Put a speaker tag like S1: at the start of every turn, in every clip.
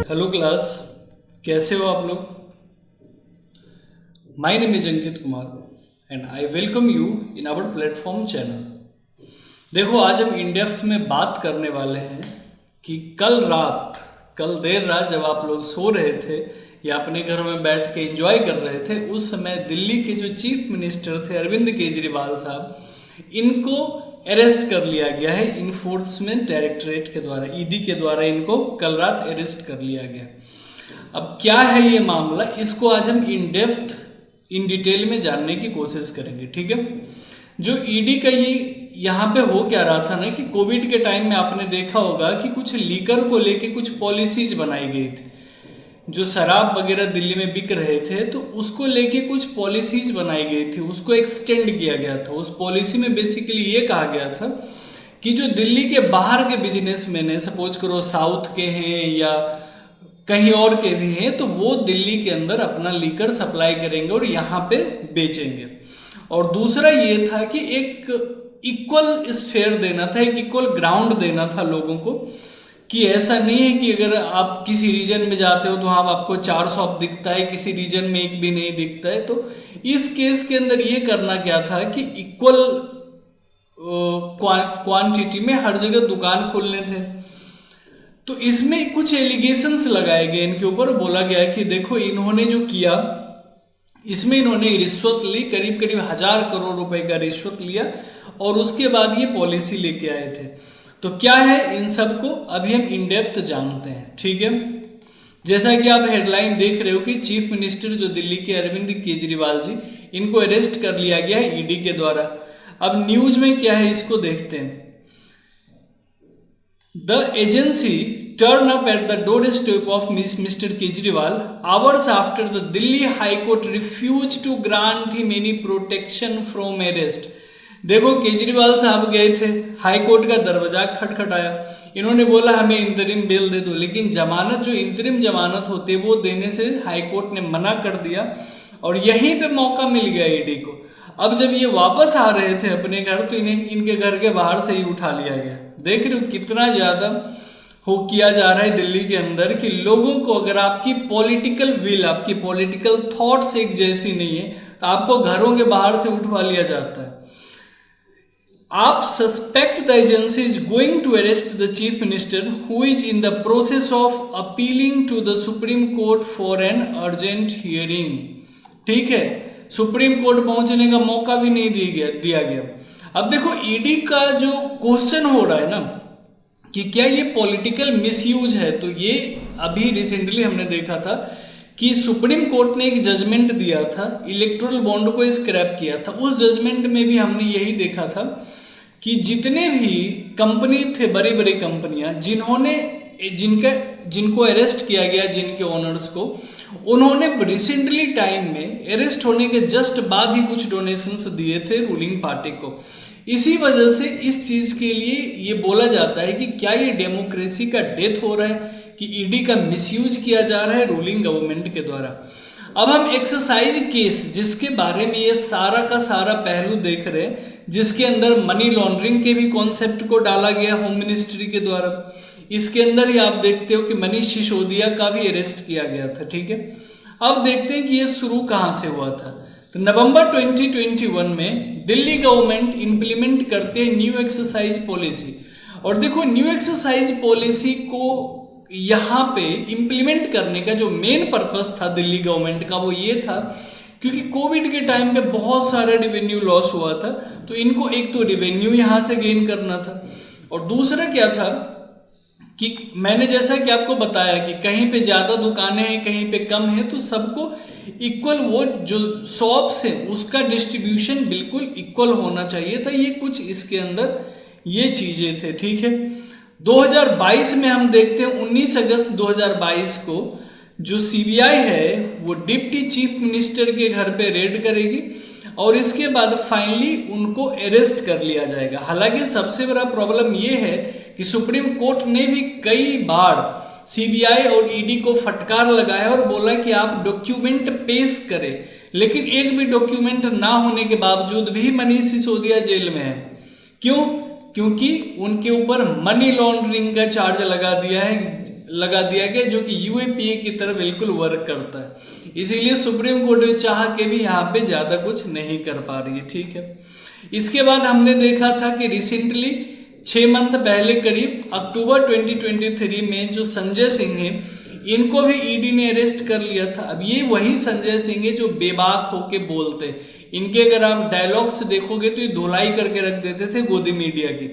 S1: Hello class, कैसे हो आप लोग। My name is Ankit Kumar and I welcome you in our platform channel. देखो, आज हम इन डेप्थ में बात करने वाले हैं कि कल देर रात जब आप लोग सो रहे थे या अपने घरों में बैठ के एंजॉय कर रहे थे, उस समय दिल्ली के जो चीफ मिनिस्टर थे अरविंद केजरीवाल साहब, इनको अरेस्ट कर लिया गया है इन्फोर्समेंट डायरेक्टरेट के द्वारा, ईडी के द्वारा इनको कल रात अरेस्ट कर लिया गया। अब क्या है ये मामला, इसको आज हम इन डिटेल में जानने की कोशिश करेंगे। ठीक है, जो ईडी का ये यहाँ पे हो क्या रहा था ना कि कोविड के टाइम में आपने देखा होगा कि कुछ लीकर को लेके कुछ पॉलिसीज बनाई गई थी। जो शराब वगैरह दिल्ली में बिक रहे थे तो उसको लेके कुछ पॉलिसीज बनाई गई थी, उसको एक्सटेंड किया गया था। उस पॉलिसी में बेसिकली ये कहा गया था कि जो दिल्ली के बाहर के बिजनेसमैन है, सपोज करो साउथ के हैं या कहीं और के भी हैं, तो वो दिल्ली के अंदर अपना लीकर सप्लाई करेंगे और यहाँ पे बेचेंगे। और दूसरा ये था कि एक इक्वल स्फेयर देना था, एक इक्वल ग्राउंड देना था लोगों को, कि ऐसा नहीं है कि अगर आप किसी रीजन में जाते हो तो वहाँ आपको 4 शॉप दिखता है, किसी रीजन में एक भी नहीं दिखता है। तो इस केस के अंदर ये करना क्या था कि इक्वल क्वांटिटी में हर जगह दुकान खोलने थे। तो इसमें कुछ एलिगेशंस लगाए गए इनके ऊपर, बोला गया कि देखो इन्होंने जो किया इसमें इन्होंने रिश्वत ली, करीब करीब 1000 करोड़ रुपए का रिश्वत लिया और उसके बाद ये पॉलिसी लेके आए थे। तो क्या है इन सब को अभी हम इन डेप्थ जानते हैं। ठीक है, जैसा कि आप हेडलाइन देख रहे हो कि चीफ मिनिस्टर जो दिल्ली के अरविंद केजरीवाल जी, इनको अरेस्ट कर लिया गया है ईडी के द्वारा। अब न्यूज में क्या है इसको देखते हैं। The agency turned up at the doorstep of Mr. Kejriwal hours after the Delhi High Court refused to grant him any protection from arrest. देखो, केजरीवाल साहब गए थे, हाई कोर्ट का दरवाजा खटखटाया, इन्होंने बोला हमें इंतरिम बेल दे दो, लेकिन जमानत जो इंतरिम जमानत होती है वो देने से हाई कोर्ट ने मना कर दिया और यहीं पे मौका मिल गया ईडी को। अब जब ये वापस आ रहे थे अपने घर तो इन्हें इनके घर के बाहर से ही उठा लिया गया। देख रहे हो कितना ज्यादा हो किया जा रहा है दिल्ली के अंदर कि लोगों को, अगर आपकी पॉलिटिकल विल, आपकी पॉलिटिकल थॉट्स एक जैसी नहीं है तो आपको घरों के बाहर से उठवा लिया जाता है। आप suspect the agency is going to arrest the chief minister who is in the process of appealing to the supreme court for an urgent hearing. ठीक है, सुप्रीम कोर्ट पहुंचने का मौका भी नहीं दिया गया। अब देखो, ईडी का जो क्वेश्चन हो रहा है ना कि क्या ये पॉलिटिकल मिसयूज है, तो ये अभी रिसेंटली हमने देखा था कि सुप्रीम कोर्ट ने एक जजमेंट दिया था, इलेक्टोरल बॉन्ड को स्क्रैप किया था। उस जजमेंट में भी हमने यही देखा था कि जितने भी कंपनी थे, बड़ी बड़ी कंपनियां जिनको अरेस्ट किया गया, जिनके ओनर्स को, उन्होंने रिसेंटली टाइम में अरेस्ट होने के जस्ट बाद ही कुछ डोनेशंस दिए थे रूलिंग पार्टी को। इसी वजह से इस चीज के लिए ये बोला जाता है कि क्या ये डेमोक्रेसी का डेथ हो रहा है कि ईडी का मिसयूज किया जा रहा है रूलिंग गवर्नमेंट के द्वारा। अब हम एक्सरसाइज केस, जिसके बारे में ये सारा का सारा पहलू देख रहे हैं, जिसके अंदर मनी लॉन्ड्रिंग के भी कॉन्सेप्ट को डाला गया होम मिनिस्ट्री के द्वारा, इसके अंदर ही आप देखते हो कि मनीष सिसोदिया का भी अरेस्ट किया गया था। ठीक है, अब देखते हैं कि ये शुरू कहां से हुआ था। तो नवंबर 2021 में दिल्ली गवर्नमेंट इंप्लीमेंट करते हैं न्यू एक्सरसाइज पॉलिसी। और देखो, न्यू एक्सरसाइज पॉलिसी को यहाँ पे इंप्लीमेंट करने का जो मेन पर्पस था दिल्ली गवर्नमेंट का, वो ये था क्योंकि कोविड के टाइम पे बहुत सारा रेवेन्यू लॉस हुआ था, तो इनको एक तो रेवेन्यू यहाँ से गेन करना था और दूसरा क्या था कि मैंने जैसा कि आपको बताया कि कहीं पे ज़्यादा दुकानें हैं, कहीं पे कम है, तो सबको इक्वल, वो जो शॉप्स हैं उसका डिस्ट्रीब्यूशन बिल्कुल इक्वल होना चाहिए था। ये कुछ इसके अंदर ये चीज़ें थे। ठीक है, 2022 में हम देखते हैं 19 अगस्त 2022 को जो सीबीआई है वो डिप्टी चीफ मिनिस्टर के घर पे रेड करेगी और इसके बाद फाइनली उनको अरेस्ट कर लिया जाएगा। हालांकि सबसे बड़ा प्रॉब्लम ये है कि सुप्रीम कोर्ट ने भी कई बार सीबीआई और ईडी को फटकार लगाया और बोला कि आप डॉक्यूमेंट पेश करें, लेकिन एक भी डॉक्यूमेंट ना होने के बावजूद भी मनीष सिसोदिया जेल में है। क्यों? क्योंकि उनके ऊपर मनी लॉन्ड्रिंग का चार्ज लगा दिया है लगा दिया गया जो कि यूएपीए की तरह बिल्कुल वर्क करता है। इसीलिए सुप्रीम कोर्ट में चाह के भी यहाँ पे ज़्यादा कुछ नहीं कर पा रही है, ठीक है। इसके बाद हमने देखा था कि रिसेंटली 6 मंथ पहले करीब अक्टूबर 2023 में जो संजय सिंह है इनको भी ईडी ने अरेस्ट कर लिया था। अब ये वही संजय सिंह है जो बेबाक होके बोलते, इनके अगर आप डायलॉग्स देखोगे तो ये धुलाई करके रख देते थे गोदी मीडिया की,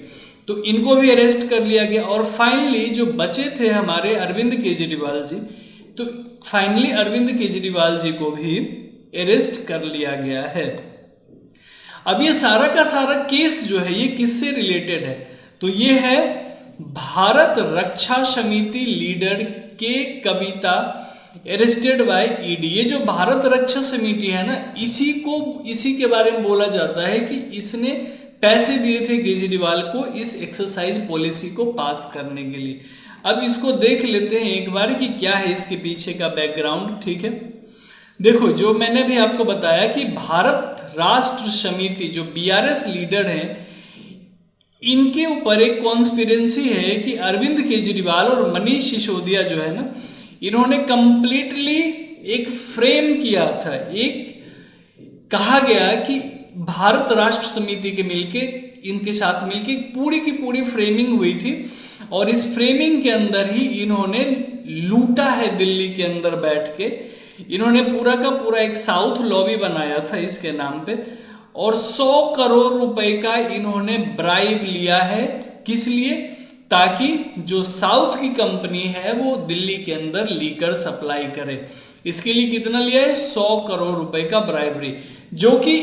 S1: तो इनको भी अरेस्ट कर लिया गया। और फाइनली जो बचे थे हमारे अरविंद केजरीवाल जी, तो फाइनली अरविंद केजरीवाल जी को भी अरेस्ट कर लिया गया है। अब ये सारा का सारा केस जो है ये किससे रिलेटेड है, तो ये है भारत रक्षा समिति लीडर के कविता अरेस्टेड बाय ईडी। ये जो भारत रक्षा समिति है ना, इसी के बारे में बोला जाता है कि इसने पैसे दिए थे केजरीवाल को इस एक्सरसाइज पॉलिसी को पास करने के लिए। अब इसको देख लेते हैं एक बार कि क्या है इसके पीछे का बैकग्राउंड, ठीक है। देखो, जो मैंने भी आपको बताया कि भारत राष्ट्र समिति जो बीआरएस लीडर हैं, इनके ऊपर एक कॉन्स्पिरेंसी है कि अरविंद केजरीवाल और मनीष सिसोदिया जो है ना, इन्होंने कंप्लीटली एक फ्रेम किया था। एक कहा गया कि भारत राष्ट्र समिति के इनके साथ मिलके पूरी की पूरी फ्रेमिंग हुई थी, और इस फ्रेमिंग के अंदर ही इन्होंने लूटा है। दिल्ली के अंदर बैठ के इन्होंने पूरा का पूरा एक साउथ लॉबी बनाया था इसके नाम पे, और 100 करोड़ रुपए का इन्होंने ब्राइब लिया है। किस लिए? ताकि जो साउथ की कंपनी है वो दिल्ली के अंदर लीकर सप्लाई करे। इसके लिए कितना लिया है? 100 करोड़ रुपए का ब्राइबरी, जो कि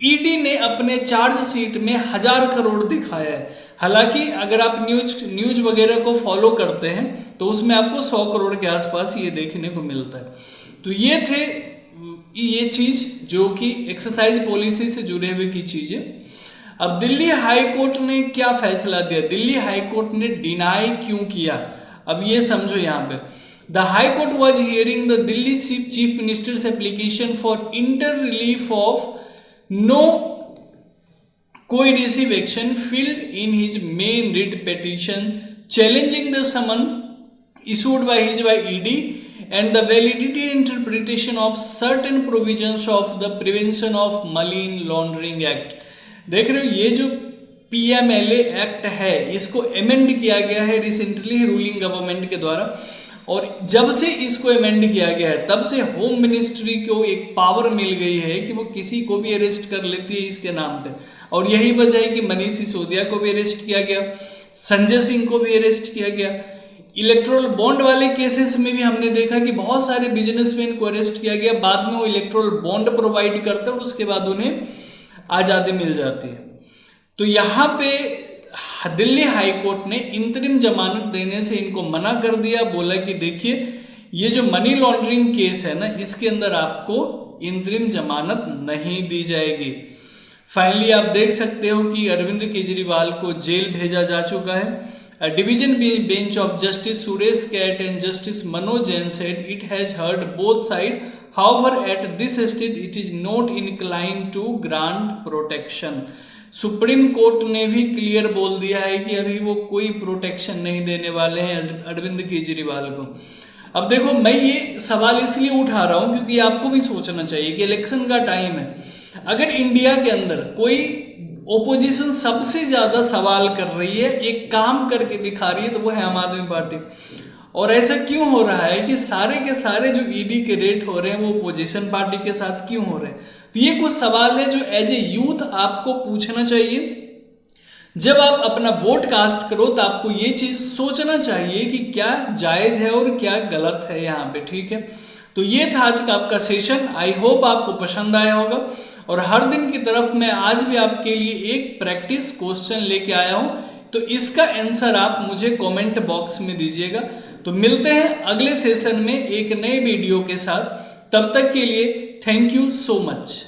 S1: ईडी ने अपने चार्जशीट में 1000 करोड़ दिखाया है। हालांकि अगर आप न्यूज वगैरह को फॉलो करते हैं तो उसमें आपको 100 करोड़ के आसपास ये देखने को मिलता है। तो ये चीज जो कि एक्सरसाइज पॉलिसी से जुड़े हुए की चीजें। अब दिल्ली हाई कोर्ट ने क्या फैसला दिया? दिल्ली हाई कोर्ट ने डिनाई क्यों किया, अब ये समझो। यहाँ पे the high court was hearing the Delhi chief minister's application for inter relief of no coercive action filed in his main writ petition challenging the summon issued by ED and the validity and interpretation of certain provisions of the Prevention of Money Laundering Act। देख रहे हो, ये जो PMLA act है इसको amend किया गया है रिसेंटली रूलिंग गवर्नमेंट के द्वारा, और जब से इसको अमेंड किया गया है तब से होम मिनिस्ट्री को एक पावर मिल गई है कि वो किसी को भी अरेस्ट कर लेती है इसके नाम पे। और यही वजह है कि मनीष सिसोदिया को भी अरेस्ट किया गया, संजय सिंह को भी अरेस्ट किया गया। इलेक्ट्रोल बॉन्ड वाले केसेस में भी हमने देखा कि बहुत सारे बिजनेसमैन को अरेस्ट किया गया, बाद में वो इलेक्ट्रोल बॉन्ड प्रोवाइड करते हैं और उसके बाद उन्हें आज़ादी मिल जाती है। तो यहाँ पे दिल्ली हाई कोर्ट ने इंतरिम जमानत देने से इनको मना कर दिया, बोला कि देखिए ये जो मनी लॉन्ड्रिंग केस है ना, इसके अंदर आपको इंतरिम जमानत नहीं दी जाएगी। फाइनली आप देख सकते हो कि अरविंद केजरीवाल को जेल भेजा जा चुका है। Division bench of justice Suresh Kait and justice Manoj Jain said it has heard both side, however at this stage it is not inclined to grant protection. Supreme court ने भी क्लियर बोल दिया है कि अभी वो कोई प्रोटेक्शन नहीं देने वाले हैं अरविंद केजरीवाल को। अब देखो, मैं ये सवाल इसलिए उठा रहा हूं क्योंकि आपको भी सोचना चाहिए कि इलेक्शन का टाइम है। अगर इंडिया के अंदर कोई ओपोजिशन सबसे ज्यादा सवाल कर रही है, एक काम करके दिखा रही है, तो वो है आम आदमी पार्टी। और ऐसा क्यों हो रहा है कि सारे के सारे जो ईडी के रेट हो रहे हैं वो ओपोजिशन पार्टी के साथ क्यों हो रहे हैं? तो ये कुछ सवाल है जो एज ए यूथ आपको पूछना चाहिए। जब आप अपना वोट कास्ट करो तो आपको ये चीज सोचना चाहिए कि क्या जायज है और क्या गलत है यहाँ पे, ठीक है। तो ये था आज का आपका सेशन, आई होप आपको पसंद आया होगा। और हर दिन की तरफ मैं आज भी आपके लिए एक प्रैक्टिस क्वेश्चन लेके आया हूं, तो इसका आंसर आप मुझे कमेंट बॉक्स में दीजिएगा। तो मिलते हैं अगले सेशन में एक नए वीडियो के साथ, तब तक के लिए थैंक यू सो मच।